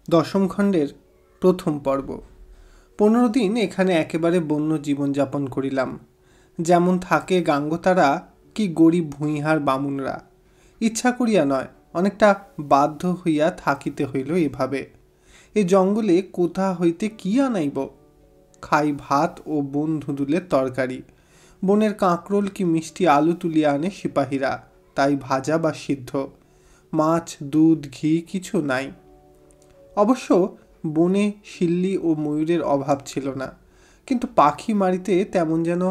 দশম খণ্ডের প্রথম পর্ব। 15 দিন এখানে একেবারে বন্য জীবনযাপন করিলাম, যেমন থাকে গাঙ্গতারা কি গরিব ভূঁইহার বামুনরা। ইচ্ছা করিয়া নয়, অনেকটা বাধ্য হইয়া থাকিতে হইল এভাবে। এ জঙ্গলে কোথা হইতে কি আনাইব? খাই ভাত ও বন ধুঁদুলের তরকারি। বনের কাঁকরোল কি মিষ্টি আলু তুলিয়া আনে সিপাহীরা, তাই ভাজা বা সিদ্ধ। মাছ, দুধ, ঘি কিছু নাই। অবশ্য বনে শিল্লি ও ময়ূরের অভাব ছিল না, কিন্তু পাখি মারিতে তেমন যেন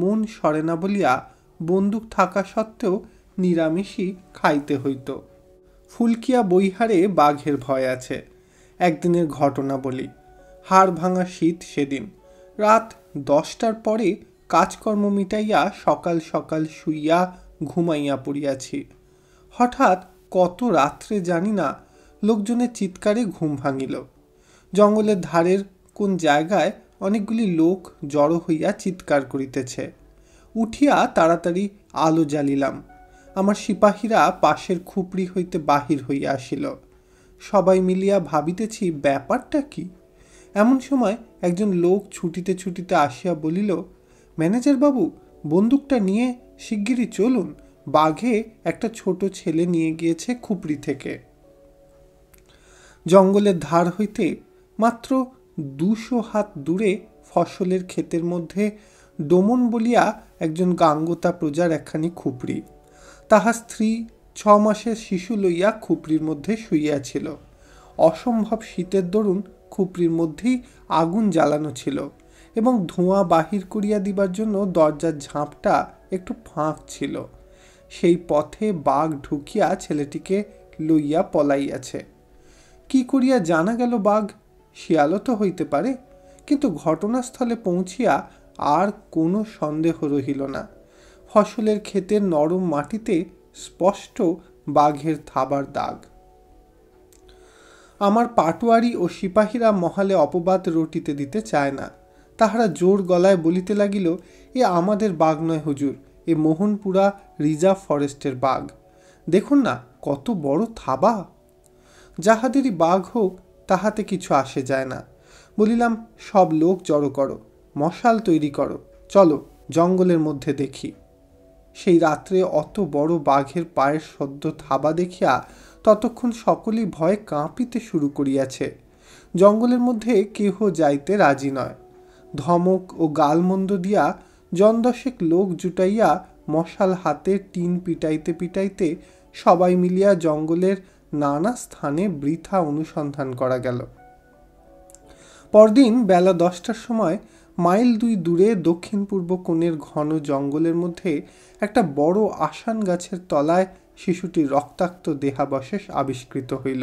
মন সরে না বলিয়া বন্দুক থাকা সত্ত্বেও নিরামিষই খাইতে হইত। ফুলকিয়া বৈহারে বাঘের ভয় আছে। একদিনের ঘটনা বলি। হাড় ভাঙা শীত সেদিন। রাত 10টার পরে কাজকর্ম মিটাইয়া সকাল সকাল শুইয়া ঘুমাইয়া পড়িয়াছি। হঠাৎ কত রাত্রে জানি না লোকজনের চিৎকারে ঘুম ভাঙিল। জঙ্গলের ধারের কোন জায়গায় অনেকগুলি লোক জড়ো হইয়া চিৎকার করিতেছে। উঠিয়া তাড়াতাড়ি আলো জ্বালিলাম। আমার সিপাহীরা পাশের খুপড়ি হইতে বাহির হইয়া আসিল। সবাই মিলিয়া ভাবিতেছি ব্যাপারটা কি। এমন সময় একজন লোক ছুটিতে ছুটিতে আসিয়া বলিল, ম্যানেজার বাবু, বন্দুকটা নিয়ে শিগগিরই চলুন, বাঘে একটা ছোট ছেলে নিয়ে গিয়েছে খুপড়ি থেকে। জঙ্গলের ধার হইতে মাত্র 200 হাত দূরে ফসলের ক্ষেতের মধ্যে ডোমন বলিয়া একজন গাঙ্গতা প্রজার একখানি খুপড়ি। তাহার স্ত্রী 6 মাসের শিশু লইয়া খুপড়ির মধ্যে শুইয়াছিল। অসম্ভব শীতের দরুন খুপড়ির মধ্যেই আগুন জ্বালানো ছিল এবং ধোঁয়া বাহির করিয়া দিবার জন্য দরজার ঝাঁপটা একটু ফাঁক ছিল। সেই পথে বাঘ ঢুকিয়া ছেলেটিকে লইয়া পলাইয়াছে। কি করিয়া জানা গেল বাঘ? শিয়ালও তো হইতে পারে, কিন্তু ঘটনাস্থলে পৌঁছিয়া আর কোনো সন্দেহ রহিল না। ফসলের ক্ষেতের নরম মাটিতে স্পষ্ট বাঘের থাবার দাগ। আমার পাটোয়ারি ও সিপাহীরা মহালে অপবাদ রটিতে দিতে চায় না। তাহারা জোর গলায় বলিতে লাগিল, এ আমাদের বাঘ নয় হুজুর, এ মোহনপুরা রিজার্ভ ফরেস্টের বাঘ। দেখুন না কত বড় থাবা। যাহাদেরই বাঘ হোক, তাহাতে কিছু আসে যায় না। বলিলাম, সব লোক জড়ো করো, মশাল তৈরি করো, চলো জঙ্গলের মধ্যে দেখি। সেই রাত্রে অত বড় বাঘের পায়ের সদ্য থাবা দেখিয়া ততক্ষণ সকলেই ভয়ে কাঁপিতে শুরু করিয়াছে। জঙ্গলের মধ্যে কেহ যাইতে রাজি নয়। ধমক ও গালমন্দ দিয়া 10 লোক জুটাইয়া মশাল হাতে টিন পিটাইতে পিটাইতে সবাই মিলিয়া জঙ্গলের নানা স্থানে বৃথা অনুসন্ধান করা গেল। পরদিন বেলা 10টার সময় মাইল 2 দূরে দক্ষিণ পূর্ব কোণের ঘন জঙ্গলের মধ্যে একটা বড় আসান গাছের তলায় শিশুটির রক্তাক্ত দেহাবশেষ আবিষ্কৃত হইল।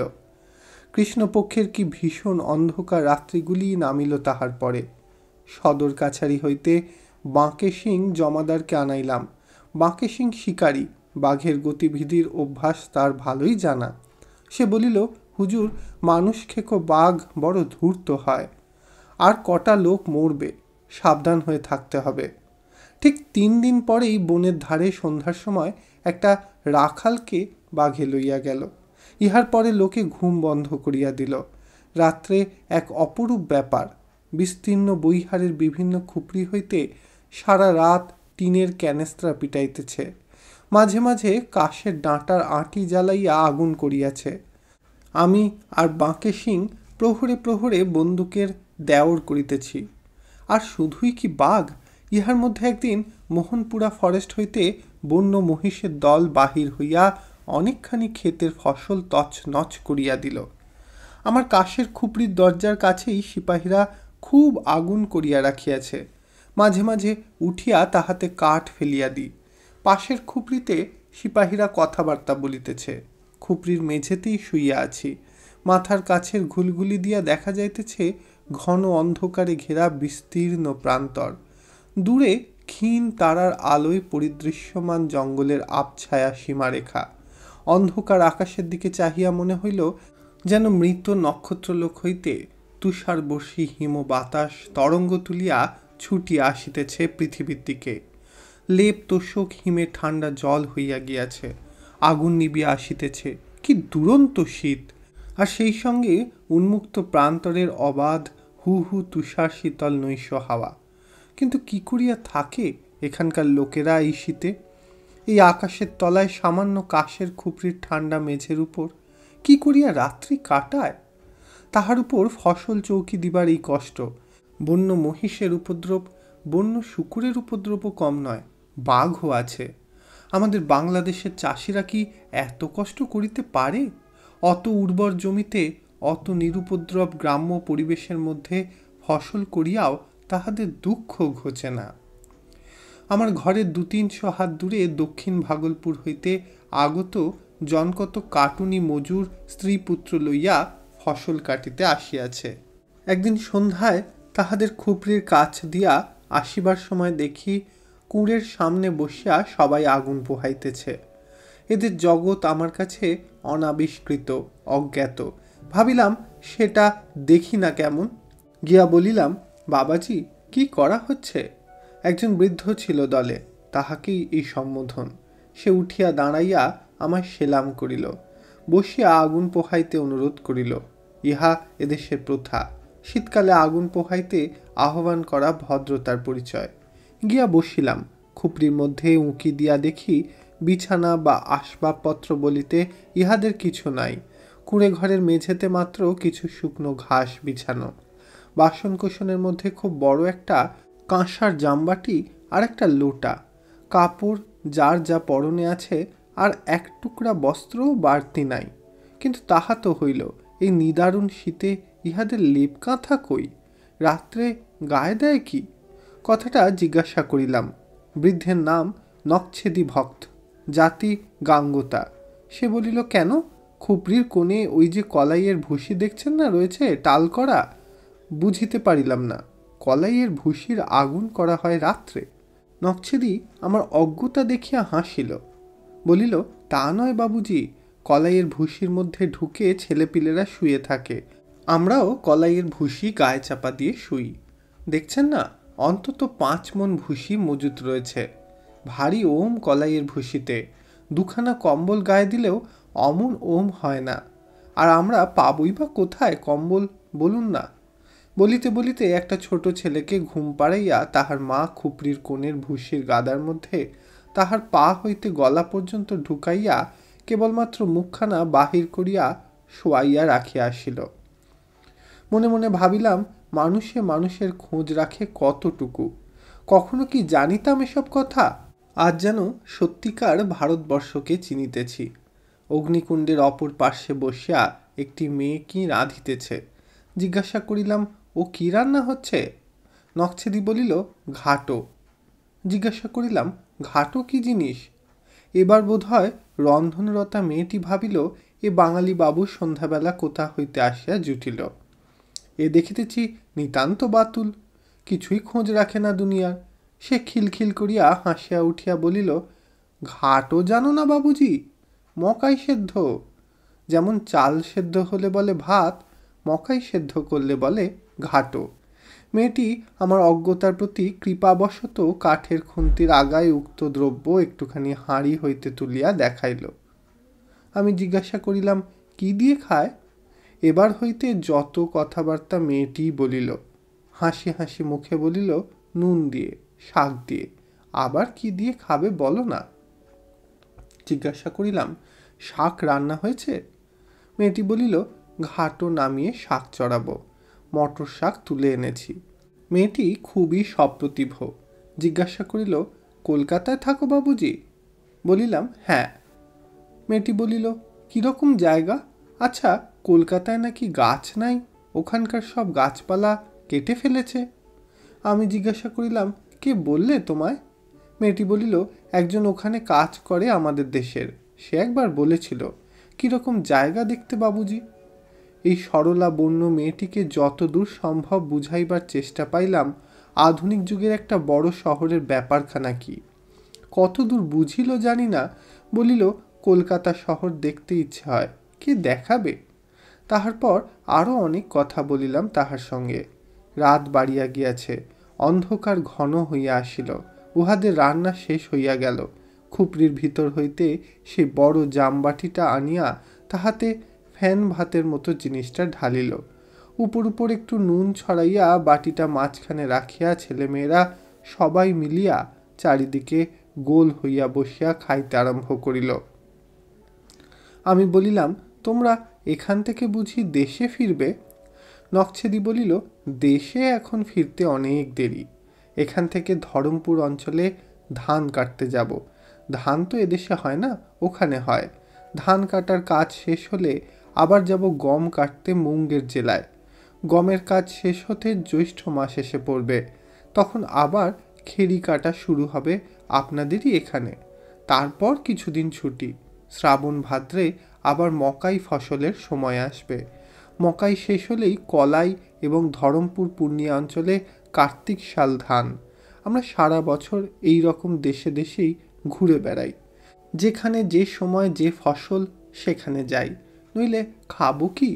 কৃষ্ণপক্ষের কি ভীষণ অন্ধকার রাত্রিগুলি নামিল তাহার পরে। সদর কাছারি হইতে বাঁকে সিং জমাদারকে আনাইলাম। বাঁকে সিং শিকারী, বাঘের গতিবিধির অভ্যাস তার ভালোই জানা। সে বলিল, হুজুর, মানুষ খেকো বাঘ বড় ধূর্ত হয়, আর কটা লোক মরবে, সাবধান হয়ে থাকতে হবে। ঠিক 3 দিন পরেই বনের ধারে সন্ধ্যার সময় একটা রাখালকে বাঘে লইয়া গেল। ইহার পরে লোকে ঘুম বন্ধ করিয়া দিল। রাত্রে এক অপরূপ ব্যাপার। বিস্তীর্ণ বৈহারের বিভিন্ন খুপড়ি হইতে সারা রাত টিনের ক্যানেস্ত্রা পিটাইতেছে। মাঝে মাঝে কাশের ডাঁটার আঁটি জ্বালাইয়া আগুন করিয়াছে। আমি আর বাঁকে সিং প্রহরে প্রহরে বন্দুকের দেওর করিতেছি। আর শুধুই কি বাঘ, ইহার মধ্যে একদিন মোহনপুরা ফরেস্ট হইতে বন্য মহিষের দল বাহির হইয়া অনেকখানি ক্ষেতের ফসল তছনছ করিয়া দিল। আমার কাশের খুপড়ির দরজার কাছেই সিপাহীরা খুব আগুন করিয়া রাখিয়াছে। মাঝে মাঝে উঠিয়া তাহাতে কাঠ ফেলিয়া দিই। পাশের খুপড়িতে সিপাহীরা কথাবার্তা বলিতেছে। খুপড়ির মেঝেতেই শুইয়া আছি। মাথার কাছের ঘুলঘুলি দিয়া দেখা যাইতেছে ঘন অন্ধকারে ঘেরা বিস্তীর্ণ প্রান্তর। দূরে ক্ষীণ তারার আলোয় পরিদৃশ্যমান জঙ্গলের আবছায়া সীমারেখা। অন্ধকার আকাশের দিকে চাহিয়া মনে হইল যেন মৃত নক্ষত্রলোক হইতে তুষার বর্ষী হিম বাতাস তরঙ্গ তুলিয়া ছুটিয়া আসিতেছে পৃথিবীর দিকে। লেপ তোষক হিমে ঠান্ডা জল হইয়া গিয়াছে। আগুন নিবিয়া আসিতেছে। কি দুরন্ত শীত! আর সেই সঙ্গে উন্মুক্ত প্রান্তরের অবাধ হু হু তুষার শীতল নৈশ হাওয়া। কিন্তু কি করিয়া থাকে এখানকার লোকেরা এই শীতে? এই আকাশের তলায় সামান্য কাশের খুপড়ির ঠান্ডা মেঝের উপর কি করিয়া রাত্রি কাটায়? তাহার উপর ফসল চৌকি দিবার এই কষ্ট। বন্য মহিষের উপদ্রব, বন্য শুকুরের উপদ্রবও কম নয়, বাঘও আছে। আমাদের বাংলাদেশের চাষিরা কি এত কষ্ট করিতে পারে? অত উর্বর জমিতে, অত নিরুপদ্রব গ্রাম্য পরিবেশের মধ্যে ফসল করিয়াও তাহাদের দুঃখ ঘোচে না। আমার ঘরের 200-300 হাত দূরে দক্ষিণ ভাগলপুর হইতে আগত জনকত কাটুনি মজুর স্ত্রী পুত্র লইয়া ফসল কাটিতে আসিয়াছে। একদিন সন্ধ্যায় তাহাদের খুপড়ির কাছ দিয়া আসিবার সময় দেখি কুঁড়ের সামনে বসিয়া সবাই আগুন পোহাইতেছে। এদের জগৎ আমার কাছে অনাবিষ্কৃত, অজ্ঞাত। ভাবিলাম সেটা দেখি না কেমন। গিয়া বলিলাম, বাবাজি, কি করা হচ্ছে? একজন বৃদ্ধ ছিল দলে, তাহাকেই এই সম্বোধন। সে উঠিয়া দাঁড়াইয়া আমায় সেলাম করিল, বসিয়া আগুন পোহাইতে অনুরোধ করিল। ইহা এদেশের প্রথা, শীতকালে আগুন পোহাইতে আহ্বান করা ভদ্রতার পরিচয়। গিয়া বসিলাম। খুপড়ির মধ্যে উঁকি দিয়া দেখি বিছানা বা আসবাবপত্র বলিতে ইহাদের কিছু নাই। কুঁড়ে ঘরের মেঝেতে মাত্র কিছু শুকনো ঘাস বিছানো। বাসনকোসনের মধ্যে খুব বড় একটা কাঁসার জামবাটি আর একটা লোটা। কাপড় যার যা পরনে আছে, আর এক টুকরা বস্ত্রও বাড়তি নাই। কিন্তু তাহা তো হইল, এই নিদারুণ শীতে ইহাদের লেপ কাঁথা কই? রাত্রে গায়ে দেয় কি? কথাটা জিজ্ঞাসা করিলাম। বৃদ্ধের নাম নকছেদি ভক্ত, জাতি গাঙ্গোতা। সে বলিল, কেন? খুপড়ির কোণে ওই যে কলাইয়ের ভুসি দেখছেন না রয়েছে টাল করা? বুঝিতে পারিলাম না। কলাইয়ের ভুসির আগুন করা হয় রাত্রে? নকছেদি আমার অজ্ঞতা দেখিয়া হাসিল, বলিল, তা নয় বাবুজি, কলাইয়ের ভুসির মধ্যে ঢুকে ছেলেপিলেরা শুয়ে থাকে। আমরাও কলাইয়ের ভুসি গায়ে চাপা দিয়ে শুই। দেখছেন না, অন্তত 5 মণ ভুসি মজুত রয়েছে। ভারী ওম কলাইয়ের ভুসিতে, 2খানা কম্বল গায়ে দিলেও অমন ওম হয় না। আর আমরা পাবই বা কোথায় কম্বল বলুন না? বলিতে বলিতে একটা ছোট ছেলেকে ঘুম পাড়াইয়া তাহার মা খুপড়ির কোণের ভুসির গাদার মধ্যে তাহার পা হইতে গলা পর্যন্ত ঢুকাইয়া কেবলমাত্র মুখখানা বাহির করিয়া শোয়াইয়া রাখিয়া আসিল। মনে মনে ভাবিলাম, মানুষে মানুষের খোঁজ রাখে কতটুকু? কখনো কি জানিতাম এসব কথা? আজ যেন সত্যিকার ভারতবর্ষকে চিনিতেছি। অগ্নিকুণ্ডের অপর পার্শ্বে বসিয়া একটি মেয়ে কি রাঁধিতেছে। জিজ্ঞাসা করিলাম, ও কি রান্না হচ্ছে? নকছেদি বলিল, ঘাটো। জিজ্ঞাসা করিলাম, ঘাটো কি জিনিস? এবার বোধহয় রন্ধনরতা মেয়েটি ভাবিল এ বাঙালি বাবু সন্ধ্যাবেলা কোথা হইতে আসিয়া জুটিল। এ দেখিতেছি নিতান্ত বাতুল, কিছুই খোঁজ রাখে না দুনিয়ার। সে খিলখিল করিয়া হাসিয়া উঠিয়া বলিল, ঘাটও জানো না বাবুজি? মকাই সেদ্ধ। যেমন চাল সেদ্ধ হলে বলে ভাত, মকাই সেদ্ধ করলে বলে ঘাটো। মেয়েটি আমার অজ্ঞতার প্রতি কৃপাবশত কাঠের খুন্তির আগায় উক্ত দ্রব্য একটুখানি হাঁড়ি হইতে তুলিয়া দেখাইল। আমি জিজ্ঞাসা করিলাম, কি দিয়ে খায়? এবার হইতে যত কথাবার্তা মেয়েটি বলিল। হাসি হাসি মুখে বলিল, নুন দিয়ে, শাক দিয়ে। আবার কি দিয়ে খাবে বলো না? জিজ্ঞাসা করিলাম, শাক রান্না হয়েছে? মেয়েটি বলিল, ঘাটো নামিয়ে শাক চড়াবো, মটর শাক তুলে এনেছি। মেয়েটি খুবই সপ্রতিভ। জিজ্ঞাসা করিল, কলকাতায় থাকো বাবুজি? বলিলাম, হ্যাঁ। মেয়েটি বলিল, কীরকম জায়গা? আচ্ছা, কলকাতায় নাকি গাছ নাই, ওখানকার সব গাছপালা কেটে ফেলেছে। আমি জিজ্ঞাসা করিলাম, কে বললে তোমায়? মেয়েটি বলিল, একজন ওখানে কাজ করে আমাদের দেশের, সে একবার বলেছিল। কীরকম জায়গা দেখতে বাবুজি? এই সরলা বন্য মেয়েটিকে যতদূর সম্ভব বুঝাইবার চেষ্টা পাইলাম আধুনিক যুগের একটা বড় শহরের ব্যাপারখানা কি। কতদূর বুঝিল জানি না, বলিল, কলকাতা শহর দেখতে ইচ্ছে হয়, কে দেখাবে? তাহার পর আরও অনেক কথা বলিলাম তাহার সঙ্গে। রাত বাড়িয়া গিয়াছে, অন্ধকার ঘন হইয়া আসিল। উহাদের রান্না শেষ হইয়া গেল। খুপড়ির ভিতর হইতে সে বড় জামবাটিটা আনিয়া তাহাতে ফ্যান ভাতের মতো জিনিসটা ঢালিল। উপর উপর একটু নুন ছড়াইয়া বাটিটা মাঝখানে রাখিয়া ছেলেমেয়েরা সবাই মিলিয়া চারিদিকে গোল হইয়া বসিয়া খাইতে আরম্ভ করিল। আমি বলিলাম, তোমরা এখান থেকে বুঝি দেশে ফিরবে? নকছেদি বলিল, দেশে এখন ফিরতে অনেক দেরি। এখান থেকে ধরমপুর অঞ্চলে ধান কাটতে যাব। ধান তো এদেশে হয় না, ওখানে হয়। ধান কাটার কাজ শেষ হলে আবার যাব গম কাটতে মুঙ্গের জেলায়। গমের কাজ শেষ হতে জ্যৈষ্ঠ মাস এসে পড়বে, তখন আবার খেরি কাটা শুরু হবে আপনাদেরই এখানে। তারপর কিছুদিন ছুটি। শ্রাবণ ভাদ্রে আবার মকাই ফসলের সময় আসবে। মকাই শেষ হলেই কলাই এবং ধরমপুর পূর্ণিয়া অঞ্চলে কার্তিক শাল ধান। আমরা সারা বছর এই রকম দেশে দেশেই ঘুরে বেড়াই। যেখানে যে সময় যে ফসল সেখানে যাই, নইলে খাবো কি?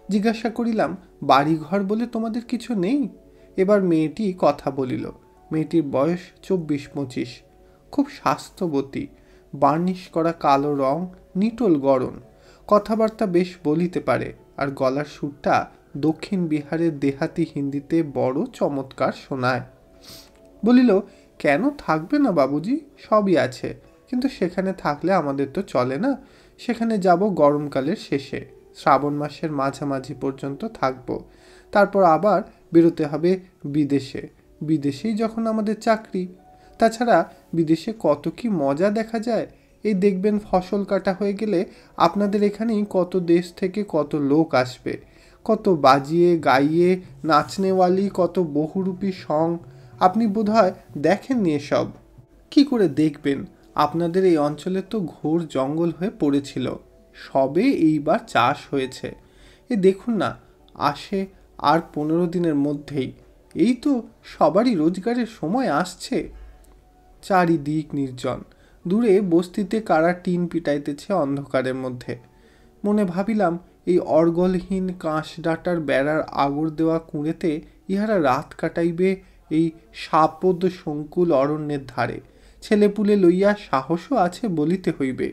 জিজ্ঞাসা করিলাম, বাড়িঘর বলে তোমাদের কিছু নেই? এবার মেয়েটি কথা বলিল। মেয়েটির বয়স 24-25, খুব স্বাস্থ্যবতী, বার্নিশ করা কালো রং, নিটোল গড়ন, কথাবার্তা বেশ বলিতে পারে, আর গলার সুরটা দক্ষিণ বিহারের দেহাতি হিন্দিতে বড় চমৎকার শোনায়। বলিল, কেন থাকবে না বাবুজি, সবই আছে, কিন্তু সেখানে থাকলে আমাদের তো চলে না। সেখানে যাব গরমকালের শেষে, শ্রাবণ মাসের মাঝামাঝি পর্যন্ত থাকবো। তারপর আবার বেরোতে হবে বিদেশে। বিদেশেই যখন আমাদের চাকরি। তাছাড়া বিদেশে কত কি মজা দেখা যায়। এই দেখবেন ফসল কাটা হয়ে গেলে আপনাদের এখানেই কত দেশ থেকে কত লোক আসবে, কত বাজিয়ে গাইয়ে নাচনেওয়ালি, কত বহুরূপী সং। আপনি বোধহয় দেখেননি এসব। কি করে দেখবেন? আপনাদের এই অঞ্চলে তো ঘোর জঙ্গল হয়ে পড়েছিল, সবে এইবার চাষ হয়েছে। এ দেখুন না, আসে আর 15 দিনের মধ্যেই। এই তো সবারই রোজগারের সময় আসছে। চারিদিক নির্জন। দূরে বস্তিতে কারা টিন পিটাইতেছে অন্ধকারের মধ্যে। মনে ভাবিলাম, এই অর্গলহীন কাঁশ ডাঁটার বেড়ার আগর দেওয়া কুঁড়েতে ইহারা রাত কাটাইবে এই সাপদ সংকুল অরণ্যের ধারে। ছেলেপুলে লইয়া সাহসও আছে বলিতে হইবে।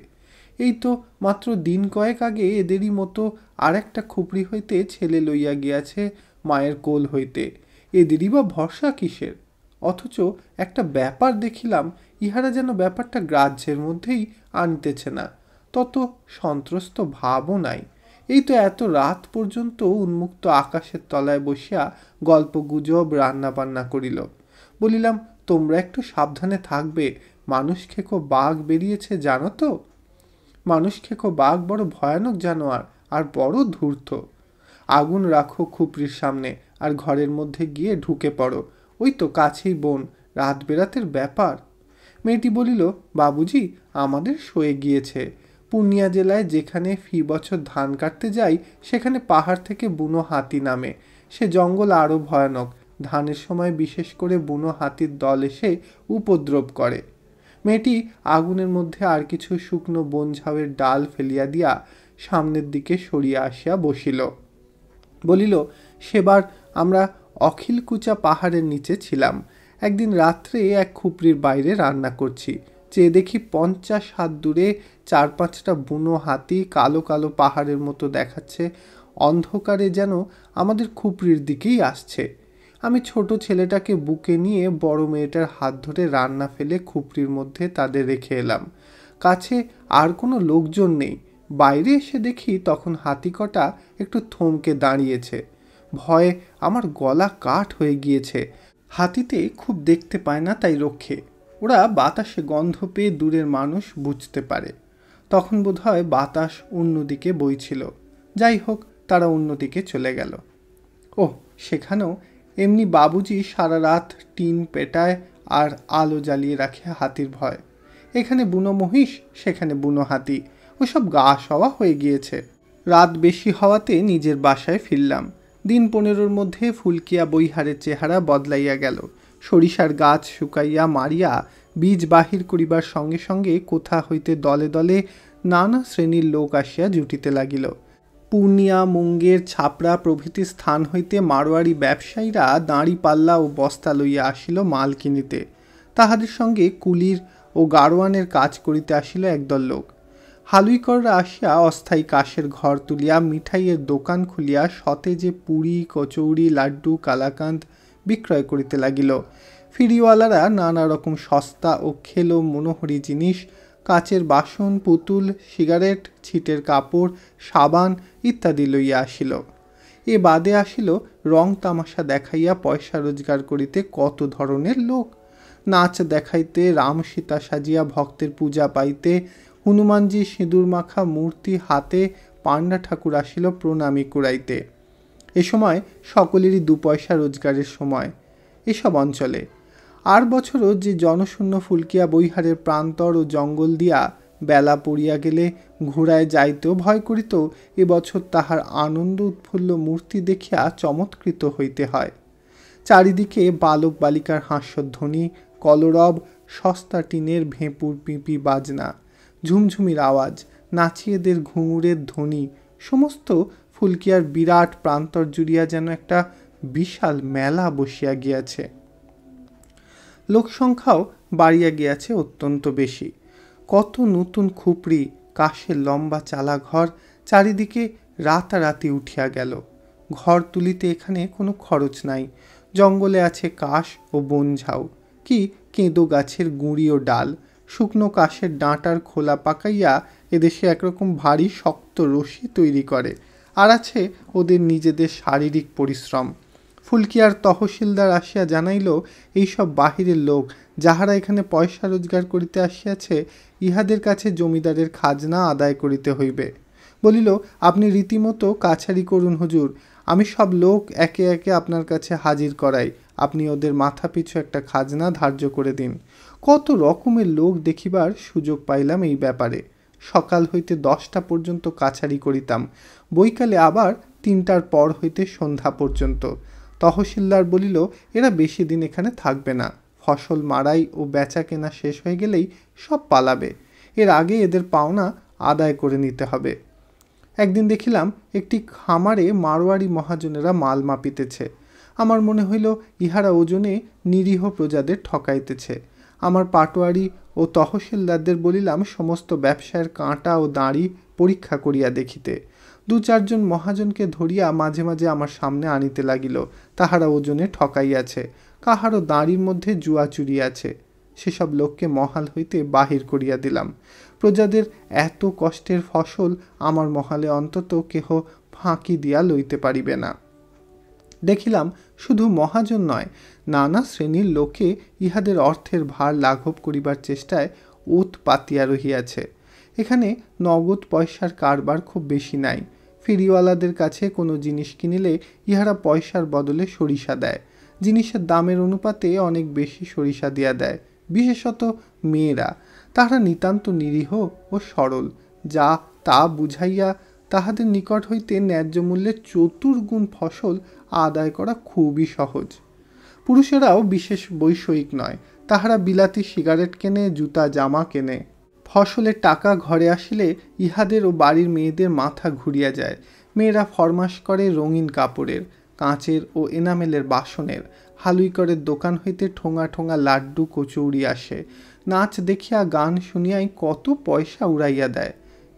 এই তো মাত্র দিন কয়েক আগে এদেরই মতো আর একটা খুপড়ি হইতে ছেলে লইয়া গিয়াছে মায়ের কোল হইতে। এদেরই বা ভরসা কিসের? অথচ একটা ব্যাপার দেখিলাম, ইহারা যেন ব্যাপারটা গ্রাহ্যের মধ্যেই আনিতেছে না, তত সন্ত্রস্ত ভাবও নাই। এই তো এত রাত পর্যন্ত উন্মুক্ত আকাশের তলায় বসিয়া গল্প গুজব রান্না বান্না করিল। বলিলাম, তোমরা একটু সাবধানে থাকবে, মানুষ খেকো বাঘ বেরিয়েছে জানো তো? মানুষ খেকো বাঘ বড় ভয়ানক জানোয়ার, আর বড় ধূর্ত। আগুন রাখো খুপড়ির সামনে, আর ঘরের মধ্যে গিয়ে ঢুকে পড়ো। ওই তো কাছেই বন, রাত বেরাতের ব্যাপার। মেয়েটি বলিল, বাবুজি, আমাদের সয়ে গিয়েছে। পূর্ণিয়া জেলায় যেখানে ফি বছর ধান কাটতে যাই, সেখানে পাহাড় থেকে বুনো হাতি নামে। সে জঙ্গল আরও ভয়ানক। ধানের সময় বিশেষ করে বুনো হাতির দল এসে উপদ্রব করে। মেয়েটি আগুনের মধ্যে আর কিছু শুকনো বনঝাউয়ের ডাল ফেলিয়া দিয়া সামনের দিকে সরিয়া আসিয়া বসিল। বলিল, সেবার আমরা অখিলকুচা পাহাড়ের নিচে ছিলাম। একদিন রাত্রে এক খুপড়ির বাইরে রান্না করছি, চেয়ে দেখি 50 হাত দূরে 4-5টা বুনো হাতি কালো কালো পাহাড়ের মতো দেখাচ্ছে, অন্ধকারে যেন আমাদের খুপড়ির দিকেই আসছে। আমি ছোট ছেলেটাকে বুকে নিয়ে বড় মেয়েটার হাত ধরে রান্না ফেলে খুপড়ির মধ্যে তাদের রেখে এলাম। কাছে আর কোনো লোকজন নেই। বাইরে এসে দেখি তখন হাতি কটা একটু থমকে দাঁড়িয়েছে। ভয়ে আমার গলা কাঠ হয়ে গিয়েছে। হাতিতে খুব দেখতে পায় না, তাই রক্ষে। ওরা বাতাসে গন্ধ পেয়ে দূরের মানুষ বুঝতে পারে। তখন বোধহয় বাতাস অন্যদিকে বইছিল। যাই হোক, তারা অন্যদিকে চলে গেল। ও, সেখানেও এমনি বাবুজি সারা রাত টিন পেটায় আর আলো জ্বালিয়ে রাখে হাতির ভয়। এখানে বুনো মহিষ, সেখানে বুনো হাতি, ওসব গা সওয়া হয়ে গিয়েছে। রাত বেশি হওয়াতে নিজের বাসায় ফিরলাম। দিন 15-র মধ্যে ফুলকিয়া বৈহারের চেহারা বদলাইয়া গেল। সরিষার গাছ শুকাইয়া মারিয়া বীজ বাহির করিবার সঙ্গে সঙ্গে কোথা হইতে দলে দলে নানা শ্রেণীর লোক আসিয়া জুটিতে লাগিল। পূর্ণিয়া, মুঙ্গের, ছাপড়া প্রভৃতি স্থান হইতে মারোয়ারি ব্যবসায়ীরা দাঁড়ি পাল্লা ও বস্তা লইয়া আসিল মাল কিনিতে। তাহাদের সঙ্গে কুলির ও গাড়োয়ানের কাজ করিতে আসিল একদল লোক। হালুইকররা আসিয়া অস্থায়ী কাশের ঘর তুলিয়া মিঠাইয়ের দোকান খুলিয়া সতেজে পুরি কচৌরি লাড্ডু কালাকান্দ বিক্রয় করিতে লাগিল। ফিরিওয়ালারা নানা রকম সস্তা ও খেলো মনোহরী জিনিস, কাচের বাসন, পুতুল, সিগারেট, ছিটের কাপড়, সাবান ইত্যাদি লইয়া আসিল। এ বাদে আসিল রং তামাশা দেখাইয়া পয়সা রোজগার করিতে কত ধরনের লোক। নাচ দেখাইতে, রাম সীতা সাজিয়া ভক্তের পূজা পাইতে, হনুমানজি সিঁদুর মাখা মূর্তি হাতে পান্ডা ঠাকুর আসিল প্রণামী কুড়াইতে। এ সময় সকলেরই 2 পয়সা রোজগারের সময় এসব অঞ্চলে। আর বছরও যে জনশূন্য ফুলকিয়া বৈহারের প্রান্তর ও জঙ্গল দিয়া বেলা পড়িয়া গেলে ঘোড়ায় যাইতেও ভয় করিত, এবছর তাহার আনন্দ উৎফুল্ল মূর্তি দেখিয়া চমৎকৃত হইতে হয়। চারিদিকে বালক বালিকার হাস্যধ্বনি, কলরব, সস্তা টিনের ভেঁপুর পিঁপি বাজনা, ঝুমঝুমির আওয়াজ, নাচিয়েদের ঘুঙুরের ধ্বনি, সমস্ত ফুলকিয়ার বিরাট প্রান্তর জুড়িয়া যেন একটা বিশাল মেলা বসিয়া গিয়াছে। লোকসংখ্যাও বাড়িয়া গিয়াছে অত্যন্ত বেশি। কত নতুন খুপড়ি, কাশের লম্বা চালা ঘর চারিদিকে রাতারাতি উঠিয়া গেল। ঘর তুলিতে এখানে কোনো খরচ নাই। জঙ্গলে আছে কাশ ও বনঝাউ, কি কেঁদো গাছের গুঁড়ি ও ডাল, শুকনো কাশের ডাঁটার খোলা পাকাইয়া এদেশে একরকম ভারী শক্ত রশি তৈরি করে। আর আছে ওদের নিজেদের শারীরিক পরিশ্রম। ফুলকিয়ার তহসিলদার আসিয়া জানাইল, এইসব বাহিরের লোক যাহারা এখানে পয়সা রোজগার করিতে আসিয়াছে, ইহাদের কাছে জমিদারের খাজনা আদায় করিতে হইবে। বলিল, আপনি রীতিমতো কাছারি করুন হুজুর, আমি সব লোক একে একে আপনার কাছে হাজির করাই, আপনি ওদের মাথা পিছু একটা খাজনা ধার্য করে দিন। কত রকমের লোক দেখিবার সুযোগ পাইলাম এই ব্যাপারে। সকাল হইতে 10টা পর্যন্ত কাছারি করিতাম, বৈকালে আবার 3টার পর হইতে সন্ধ্যা পর্যন্ত। তহসিলদার বলিল, এরা বেশি দিন এখানে থাকবে না, ফসল মারাই ও বেচা কেনা শেষ হয়ে গেলেই সব পালাবে, এর আগে এদের পাওনা আদায় করে নিতে হবে। একদিন দেখিলাম একটি খামারে মারোয়ারি মহাজনেরা মাল মাপিতেছে। আমার মনে হইল ইহারা ওজনে নিরীহ প্রজাদের ঠকাইতেছে। আমার পাটোয়ারি ও তহসিলদারদের বলিলাম সমস্ত ব্যবসায়ের কাঁটা ও দাঁড়ি পরীক্ষা করিয়া দেখিতে। 2-4 জন মহাজনকে ধরিয়া মাঝে মাঝে আমার সামনে আনিতে লাগিল। তাহারা ওজনে ঠকাইয়াছে, কাহারও দাঁড়ির মধ্যে জুয়া চুরিয়াছে। সেসব লোককে মহাল হইতে বাহির করিয়া দিলাম। প্রজাদের এত কষ্টের ফসল আমার মহালে অন্তত কেহ ফাঁকি দিয়া লইতে পারিবে না। দেখিলাম শুধু মহাজন নয়, নানা শ্রেণীর লোকে ইহাদের অর্থের ভার লাঘব করিবার চেষ্টায় ওত পাতিয়া রহিয়াছে। এখানে নগদ পয়সার কারবার খুব বেশি নাই। ফেরিওয়ালাদের কাছে কোনো জিনিস কিনিলে ইহারা পয়সার বদলে সরিষা দেয়। জিনিসের দামের অনুপাতে অনেক বেশি সরিষা দিয়া দেয়, বিশেষত মেয়েরা। তাহারা নিতান্ত নিরীহ ও সরল, যা তা বুঝাইয়া তাহাদের নিকট হইতে ন্যায্য মূল্যে 4 গুণ ফসল আদায় করা খুবই সহজ। পুরুষেরাও বিশেষ বৈষয়িক নয়, তাহারা বিলাতি সিগারেট কেনে, জুতা জামা কেনে। ফসলের টাকা ঘরে আসিলে ইহাদের ও বাড়ির মেয়েদের মাথা ঘুরিয়া যায়। মেয়েরা ফরমাস করে রঙিন কাপড়ের, কাঁচের ও এনামেলের বাসনের। হালুইকরের দোকান হইতে ঠোঙা ঠোঙা লাড্ডু কচৌরি আসে। নাচ দেখিয়া গান শুনিয়াই কত পয়সা উড়াইয়া দেয়।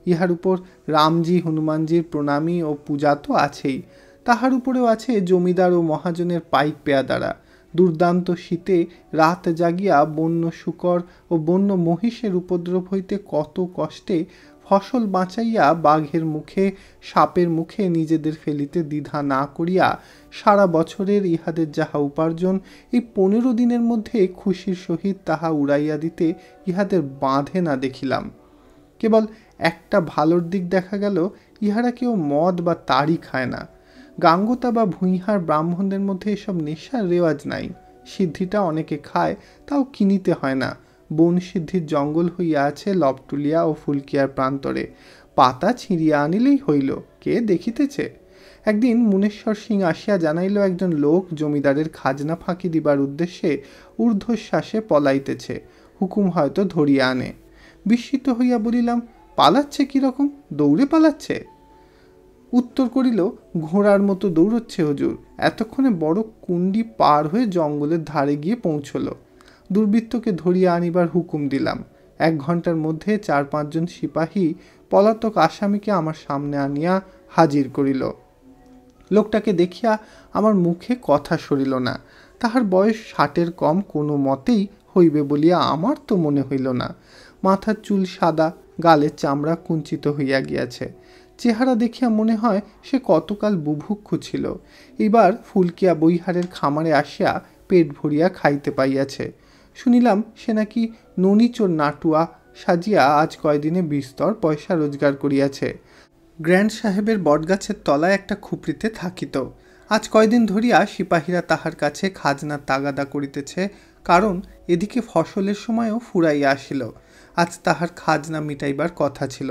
ইহার উপর রামজি হনুমানজির প্রণামী ও পূজা তো আছেই, তাহার উপরেও আছে জমিদার ও মহাজনের পাইক পেয়াদারা। দুর্দান্ত শীতে রাত জাগিয়া বন্য শূকর ও বন্য মহিষের উপদ্রব হইতে কত কষ্টে ফসল বাঁচাইয়া বাঘের মুখে সাপের মুখে নিজেদের ফেলিতে দ্বিধা না করিয়া সারা বছরের ইহাদের যাহা উপার্জন, এই 15 দিনের মধ্যে খুশির সহিত তাহা উড়াইয়া দিতে ইহাদের বাঁধে না দেখিলাম। কেবল একটা ভালোর দিক দেখা গেল, ইহারা কেউ মদ বা তাড়ি খায় না। গাঙ্গতা বা ভূঁইহার ব্রাহ্মণদের মধ্যে এসব নেশার রেওয়াজ নাই। সিদ্ধিটা অনেকে খায়, তাও কিনিতে হয় না। বন সিদ্ধির জঙ্গল হইয়া আছে লবটুলিয়া ও ফুলকিয়ার প্রান্তরে, পাতা ছিঁড়িয়া আনিলেই হইল, কে দেখিতেছে। একদিন মুনেশ্বর সিং আসিয়া জানাইল, একজন লোক জমিদারের খাজনা ফাঁকি দিবার উদ্দেশ্যে ঊর্ধ্বশ্বাসে পলাইতেছে, হুকুম হয়তো ধরিয়া আনে। বিস্মিত হইয়া বলিলাম, পালাচ্ছে কিরকম? দৌড়ে পালাচ্ছে? উত্তর করিল, ঘোড়ার মতো দৌড়চ্ছে হুজুর, এতক্ষণে বড় কুণ্ডি পার হয়ে জঙ্গলের ধারে গিয়ে পৌঁছল। দুর্বৃত্তকে ধরিয়া আনিবার হুকুম দিলাম। 1 ঘন্টার মধ্যে 4-5 জন সিপাহী পলাতক আসামিকে আমার সামনে আনিয়া হাজির করিল। লোকটাকে দেখিয়া আমার মুখে কথা সরিল না। তাহার বয়স 60-এর কম কোনো মতেই হইবে বলিয়া আমার তো মনে হইল না। মাথার চুল সাদা, গালের চামড়া কুঞ্চিত হইয়া গিয়াছে। চেহারা দেখিয়া মনে হয় সে কতকাল বুভুক্ষু ছিল, এবার ফুলকিয়া বৈহারের খামারে আসিয়া পেট ভরিয়া খাইতে পাইয়াছে। শুনিলাম সে নাকি ননিচোর নাটুয়া সাজিয়া আজ কয়দিনে বিস্তর পয়সা রোজগার করিয়াছে। গ্র্যান্ড সাহেবের বটগাছের তলায় একটা খুপড়িতে থাকিত। আজ কয়দিন ধরিয়া সিপাহীরা তাহার কাছে খাজনা তাগাদা করিতেছে, কারণ এদিকে ফসলের সময়ও ফুরাইয়া আসিল। আজ তাহার খাজনা মিটাইবার কথা ছিল।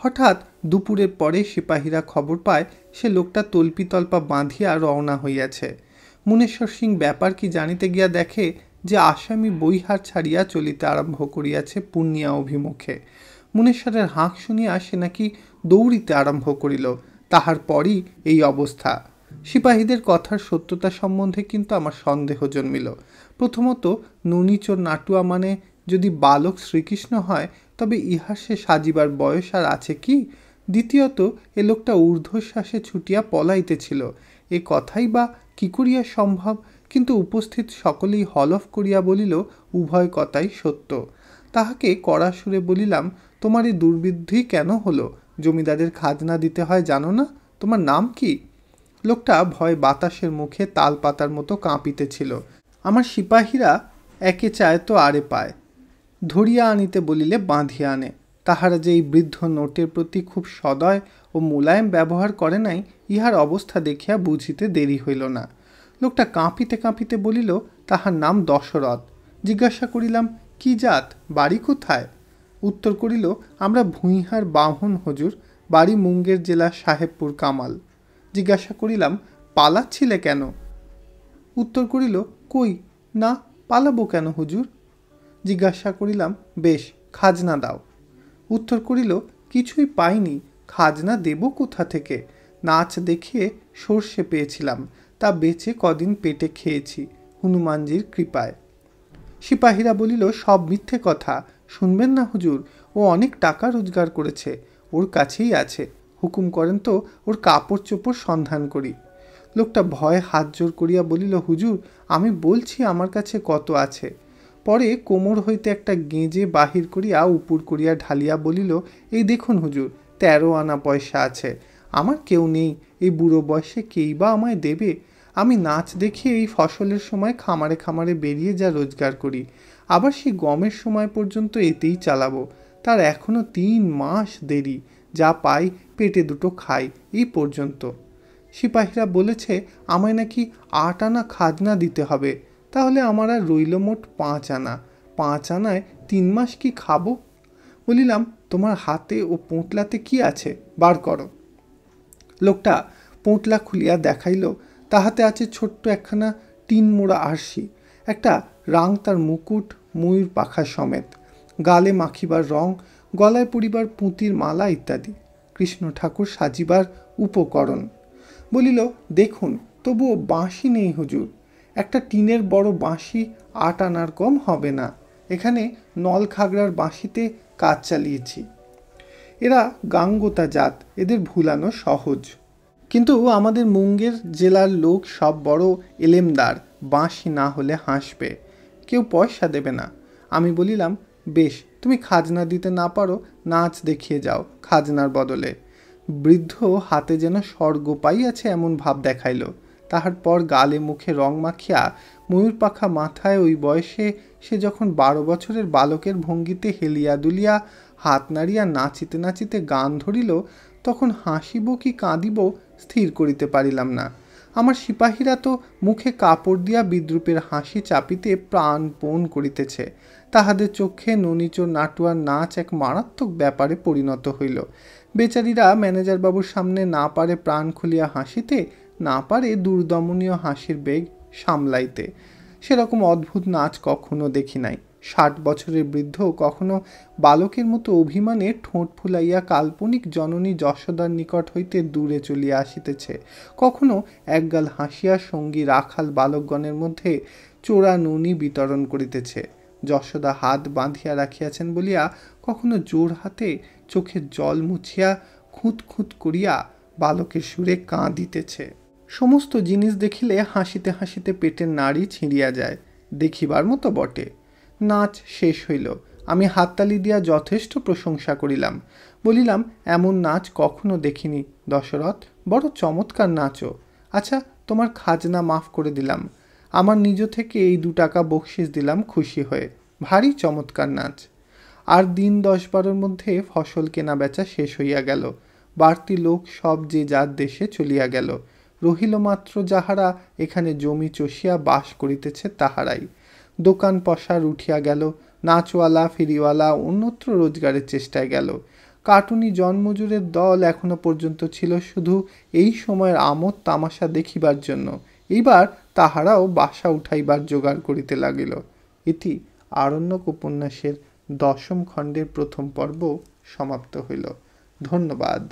হঠাৎ দুপুরের পরে সিপাহীরা খবর পায় সে লোকটা তল্পিতল্পা বাঁধিয়া রওনা হইয়াছে। মুনেশ্বর সিং ব্যাপার কি জানিতে গিয়া দেখে যে আসামি বৈহার ছাড়িয়া চলিতে আরম্ভ করিয়াছে পূর্ণিয়া অভিমুখে। মুনেশ্বরের হাঁক শুনিয়া সে নাকি দৌড়িতে আরম্ভ করিল। তাহার পরই এই অবস্থা। সিপাহীদের কথার সত্যতা সম্বন্ধে কিন্তু আমার সন্দেহ জন্মিল। প্রথমত, ননিচোর নাটুয়া মানে যদি বালক শ্রীকৃষ্ণ হয়, তবে ইহার সে সাজিবার বয়স আর আছে কি? দ্বিতীয়ত, এ লোকটা ঊর্ধ্বশ্বাসে ছুটিয়া পলাইতেছিল, এ কথাই বা কি করিয়া সম্ভব? কিন্তু উপস্থিত সকলেই হলফ করিয়া বলিল উভয় কথাই সত্য। তাহাকে কড়া সুরে বলিলাম, তোমার এই দুর্বৃদ্ধি কেন হলো? জমিদারের খাজনা দিতে হয় জানো না? তোমার নাম কি? লোকটা ভয় বাতাসের মুখে তাল পাতার মতো কাঁপিতেছিল। আমার সিপাহীরা একে চায় তো আরে পায়। ধরিয়া আনিতে বলিলে বাঁধিয়া আনে। তাহারা যে এই বৃদ্ধ নোটের প্রতি খুব সদয় ও মোলায়েম ব্যবহার করে নাই, ইহার অবস্থা দেখিয়া বুঝিতে দেরি হইল না। লোকটা কাঁপিতে কাঁপিতে বলিল তাহার নাম দশরথ। জিজ্ঞাসা করিলাম, কি জাত, বাড়ি কোথায়? উত্তর করিল, আমরা ভূঁইহার বাহন হুজুর, বাড়ি মুঙ্গের জেলা সাহেবপুর কামাল। জিজ্ঞাসা করিলাম, পালাচ্ছিলে কেন? উত্তর করিল, কই না, পালাবো কেন হুজুর? জিজ্ঞাসা করিলাম, বেশ, খাজনা দাও। উত্তর করিল, কিছুই পাইনি, খাজনা দেব কোথা থেকে? নাচ দেখিয়ে সর্ষে পেয়েছিলাম, তা বেচে কদিন পেটে খেয়েছি হনুমানজির কৃপায়। সিপাহীরা বলিল, সব মিথ্যে কথা, শুনবেন না হুজুর, ও অনেক টাকা রোজগার করেছে, ওর কাছেই আছে, হুকুম করেন তো ওর কাপড় চোপড় সন্ধান করি। লোকটা ভয়ে হাত জোর করিয়া বলিল, হুজুর আমি বলছি আমার কাছে কত আছে। পরে কোমর হইতে একটা গেঁজে বাহির করিয়া উপুর করিয়া ঢালিয়া বলিল, এই দেখুন হুজুর, 13 আনা পয়সা আছে। আমার কেউ নেই, এই বুড়ো বয়সে কেই বা আমায় দেবে? আমি নাচ দেখিয়ে এই ফসলের সময় খামারে খামারে বেরিয়ে যা রোজগার করি, আবার সেই গমের সময় পর্যন্ত এতেই চালাবো। তার এখনো 3 মাস দেরি, যা পাই পেটে দুটো খাই, এই পর্যন্ত। সিপাহীরা বলেছে আমায় নাকি 8 আনা খাজনা দিতে হবে, তাহলে আমার আর রইল মোট 5 আনা। 5 আনায় 3 মাস কি খাবো? বলিলাম, তোমার হাতে ও পোঁটলাতে কি আছে, বার করো। লোকটা পোঁটলা খুলিয়া দেখাইল, তাহাতে আছে ছোট্ট একখানা টিন মোড়া আরশি, একটা রাংতার মুকুট ময়ূর পাখা সমেত, গালে মাখিবার রং, গলায় পরিবার পুঁতির মালা ইত্যাদি, কৃষ্ণ ঠাকুর সাজিবার উপকরণ। বলিল, দেখুন, তবুও বাঁশি নেই হুজুর, একটা টিনের বড় বাঁশি 8 আনার কম হবে না, এখানে নলখাগড়ার বাঁশিতে কাজ চালিয়েছি। এরা গাঙ্গোতা জাত, এদের ভুলানো সহজ। কিন্তু আমাদের মুঙ্গের জেলার লোক সব বড় এলেমদার, বাঁশি না হলে হাসবে, কেউ পয়সা দেবে না। আমি বলিলাম, বেশ, তুমি খাজনা দিতে না পারো, নাচ দেখিয়ে যাও খাজনার বদলে। বৃদ্ধ হাতে যেন স্বর্গ পাইয়াছে এমন ভাব দেখাইল। তাহার পর গালে মুখে রং মাখিয়া ময়ূর পাখা মাথায় ওই বয়সে সে যখন 12 বছরের বালকের ভঙ্গিতে হেলিয়া দুলিয়া হাত নাড়িয়া নাচিতে নাচিতে গান ধরিল, তখন হাসিব কি কাঁদিব স্থির করিতে পারিলাম না। আমার সিপাহীরা তো মুখে কাপড় দিয়া বিদ্রুপের হাসি চাপিতে প্রাণপণ করিতেছে। তাহাদের চক্ষে ননিচোর নাটুয়ার নাচ এক মারাত্মক ব্যাপারে পরিণত হইল। বেচারীরা ম্যানেজার বাবুর সামনে না পারে প্রাণ খুলিয়া হাসিতে, না পারে দুর্দমনীয় হাসির বেগ সামলাইতে। সেরকম অদ্ভুত নাচ কখনো দেখি নাই। 60 বছরের বৃদ্ধ কখনো বালকের মতো অভিমানে ঠোঁট ফুলাইয়া কাল্পনিক জননী যশোদার নিকট হইতে দূরে চলিয়া আসিতেছে, কখনো একগাল হাসিয়া সঙ্গী রাখাল বালকগণের মধ্যে চোরা ননি বিতরণ করিতেছে। যশোদা হাত বাঁধিয়া রাখিয়াছেন বলিয়া কখনো জোর হাতে চোখের জল মুছিয়া খুঁত খুঁত করিয়া বালকের সুরে কাঁদিতেছে। সমস্ত জিনিস দেখিলে হাসিতে হাসিতে পেটের নাড়ি ছিঁড়িয়া যায়, দেখিবার মতো বটে। নাচ শেষ হইল। আমি হাততালি দিয়া যথেষ্ট প্রশংসা করিলাম। বলিলাম, এমন নাচ কখনো দেখিনি দশরথ, বড় চমৎকার নাচও। আচ্ছা, তোমার খাজনা মাফ করে দিলাম। আমার নিজ থেকে এই 2 টাকা বকশিস দিলাম খুশি হয়ে। ভারী চমৎকার নাচ। আর দিন 10-12 মধ্যে ফসল কেনা বেচা শেষ হইয়া গেল। বাড়তি লোক সব যে যার দেশে চলিয়া গেল। রহিল মাত্র যাহারা এখানে জমি চষিয়া বাস করিতেছে তাহারাই। দোকান পসার উঠিয়া গেল। নাচওয়ালা ফেরিওয়ালা অন্যত্র রোজগারের চেষ্টায় গেল। কাটুনি জনমজুরের দল এখনো পর্যন্ত ছিল শুধু এই সময়ের আমোদ তামাশা দেখিবার জন্য। এইবার তাহারাও বাসা উঠাইবার জোগাড় করিতে লাগিল। ইতি আরণ্যক উপন্যাসের 10ম খণ্ডের প্রথম পর্ব সমাপ্ত হইল। ধন্যবাদ।